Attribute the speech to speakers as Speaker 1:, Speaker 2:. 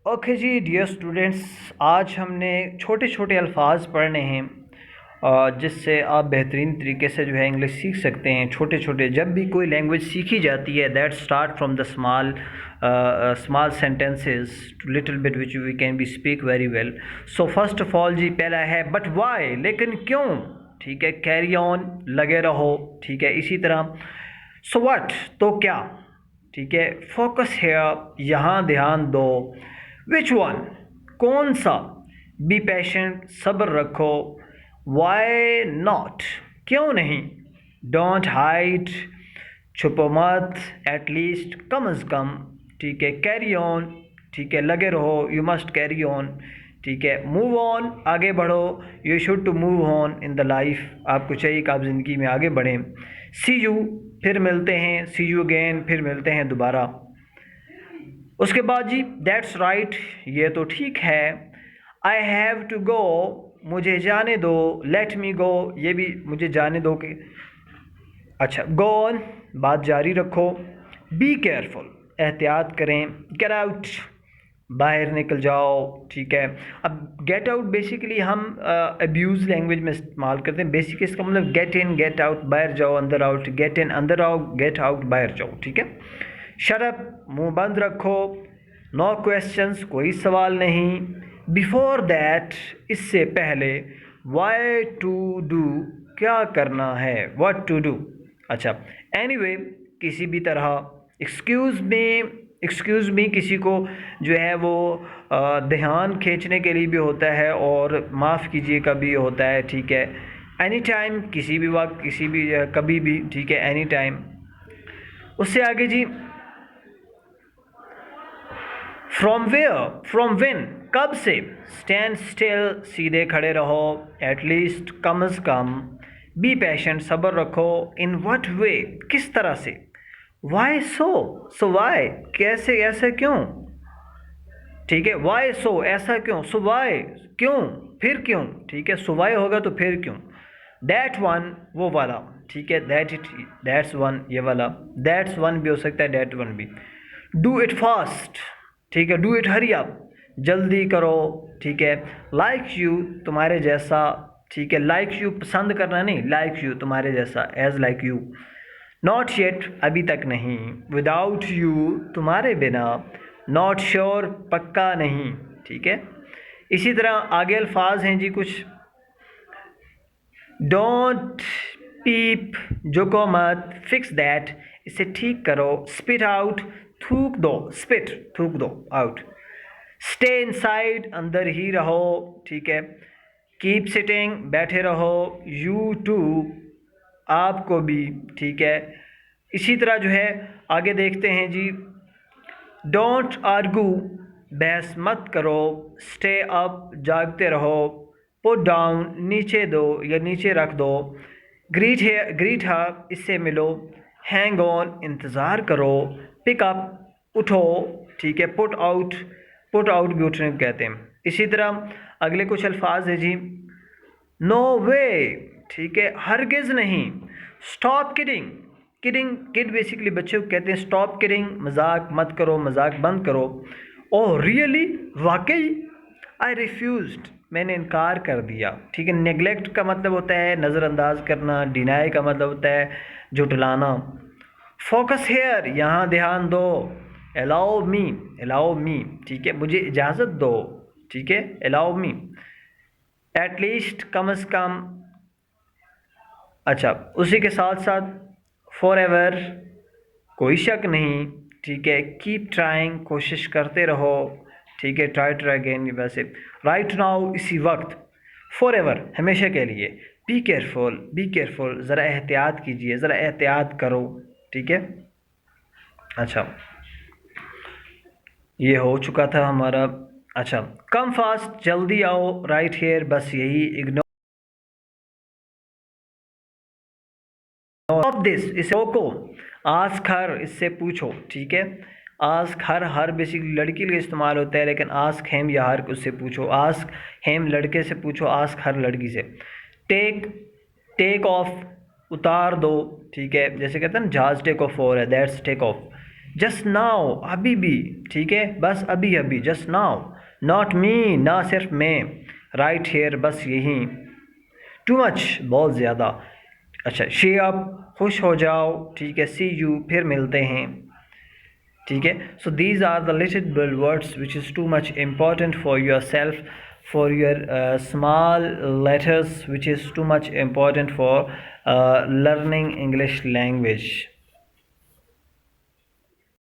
Speaker 1: Okay जी dear students, आज हमने छोटे छोटे अल्फाज पढ़ने हैं जिससे आप बेहतरीन तरीके से जो है इंग्लिश सीख सकते हैं। छोटे छोटे जब भी कोई लैंग्वेज सीखी जाती है that start from the small small sentences to little bit which we can be speak very well. So first of all जी पहला है बट वाई, लेकिन क्यों। ठीक है, कैरी ऑन, लगे रहो। ठीक है, इसी तरह सो व्हाट, तो क्या। ठीक है, फोकस है, यहाँ ध्यान दो। विच वन, कौन सा। बी पेशेंट, सब्र रखो। वाई नॉट, क्यों नहीं। डोंट हाइड, छुपो मत। एटलीस्ट, कम अज़ कम। ठीक है, कैरी ऑन। ठीक है, लगे रहो, यू मस्ट कैरी ऑन। ठीक है, मूव ऑन, आगे बढ़ो। You should to move on in the life, आपको चाहिए कि आप ज़िंदगी में आगे बढ़ें। सी यू, फिर मिलते हैं। सी यू अगेन, फिर मिलते हैं दोबारा। उसके बाद जी दैट्स राइट, ये तो ठीक है। आई हैव टू गो, मुझे जाने दो। लेट मी गो, ये भी मुझे जाने दो कि अच्छा। गो ऑन, बात जारी रखो। बी केयरफुल, एहतियात करें। गेट आउट, बाहर निकल जाओ। ठीक है, अब गेट आउट बेसिकली हम अब्यूज़ लैंग्वेज में इस्तेमाल करते हैं। बेसिक इसका मतलब गेट इन, गेट आउट, बाहर जाओ, अंदर आउट। गेट इन, अंदर आओ। गेट आउट, बाहर जाओ। ठीक है, शट अप, मुंह बंद रखो। नो क्वेश्चंस, कोई सवाल नहीं। बिफोर दैट, इससे पहले। वाई टू डू, क्या करना है। What to do. अच्छा, एनीवे, किसी भी तरह। एक्सक्यूज़ मी किसी को जो है वो ध्यान खींचने के लिए भी होता है और माफ़ कीजिए का भी होता है। ठीक है, एनी टाइम, किसी भी वक्त, किसी भी कभी भी। ठीक है, एनी टाइम। उससे आगे जी फ्रॉम वेयर, फ्रॉम व्हेन, कब से। स्टैंड स्टिल, सीधे खड़े रहो। एटलीस्ट, कम अज़ कम। बी पेशेंट, सब्र रखो। इन व्हाट वे, किस तरह से। वाई सो वाई, कैसे, ऐसा क्यों। ठीक है, वाई सो, ऐसा क्यों। सो वाई, क्यों, फिर क्यों। ठीक है, सो वाई होगा तो फिर क्यों। दैट वन, वो वाला। ठीक है, दैट्स वन, ये वाला। दैट्स वन भी हो सकता है, दैट वन भी। डू इट फास्ट, ठीक है, डू इट हरी अप, जल्दी करो। ठीक है, लाइक यू, तुम्हारे जैसा। ठीक है, लाइक यू पसंद करना नहीं, लाइक यू तुम्हारे जैसा, as like you. Not yet, अभी तक नहीं। विदाउट यू, तुम्हारे बिना। नॉट श्योर, पक्का नहीं। ठीक है, इसी तरह आगे अल्फाज हैं जी कुछ। डोंट पीप, झुको मत। फिक्स दैट, इसे ठीक करो। स्पिट आउट, थूक दो। स्पिट, थूक दो, आउट। स्टे इनसाइड, अंदर ही रहो। ठीक है, कीप सिटिंग, बैठे रहो। यू टू, आपको भी। ठीक है, इसी तरह जो है आगे देखते हैं जी। डोंट आर्गू, बहस मत करो। स्टे अप, जागते रहो। पुट डाउन, नीचे दो या नीचे रख दो। ग्रीट हर, इससे मिलो। हैंग ऑन, इंतज़ार करो। पिक अप, उठो। ठीक है, पुट आउट भी उठने को कहते हैं। इसी तरह अगले कुछ अल्फाज है जी। नो वे, ठीक है, हरगिज़ नहीं। स्टॉप किडिंग, किड बेसिकली बच्चे को कहते हैं। स्टॉप किडिंग, मजाक मत करो, मजाक बंद करो। ओह रियली, वाकई। आई रिफ्यूज्ड, मैंने इनकार कर दिया। ठीक है, नेगलेक्ट का मतलब होता है नज़रअंदाज करना। डिनाई का मतलब होता है झुटलाना। फोकस हेयर, यहाँ ध्यान दो। अलाउ मी, ठीक है, मुझे इजाज़त दो। ठीक है, अलाउ मी। एटलीस्ट, कम अज़ कम। अच्छा, उसी के साथ साथ फॉर एवर, कोई शक नहीं। ठीक है, कीप ट्राइंग, कोशिश करते रहो। ठीक है, ट्राई अगेन, वैसे। राइट नाउ, इसी वक्त। फॉर एवर, हमेशा के लिए। बी केयरफुल, ज़रा एहतियात कीजिए, ज़रा एहतियात करो। ठीक है, अच्छा, ये हो चुका था हमारा। अच्छा, कम फास्ट, जल्दी आओ। राइट हेयर, बस यही। इग्नोर ऑफ दिस, इसे रोको। आस्क हर, इससे पूछो। ठीक है, आस्क हर बेसिकली लड़की के लिए इस्तेमाल होता है, लेकिन आस्क हेम या हर उससे पूछो। आस्क हेम लड़के से पूछो, आस्क हर लड़की से। टेक टेक ऑफ, उतार दो। ठीक है, जैसे कहते हैं ना जहाज टेक ऑफ हो रहा है, that's take off. Just now, अभी भी, ठीक है, बस अभी अभी, जस्ट नाउ, नॉट मी, ना सिर्फ मैं, राइट हेयर, बस यहीं, टू मच, बहुत ज़्यादा, अच्छा, शी अप, खुश हो जाओ, ठीक है, सी यू, फिर मिलते हैं, ठीक है। So these are the little words which is too much important for yourself, for your small letters which is too much important for learning English language.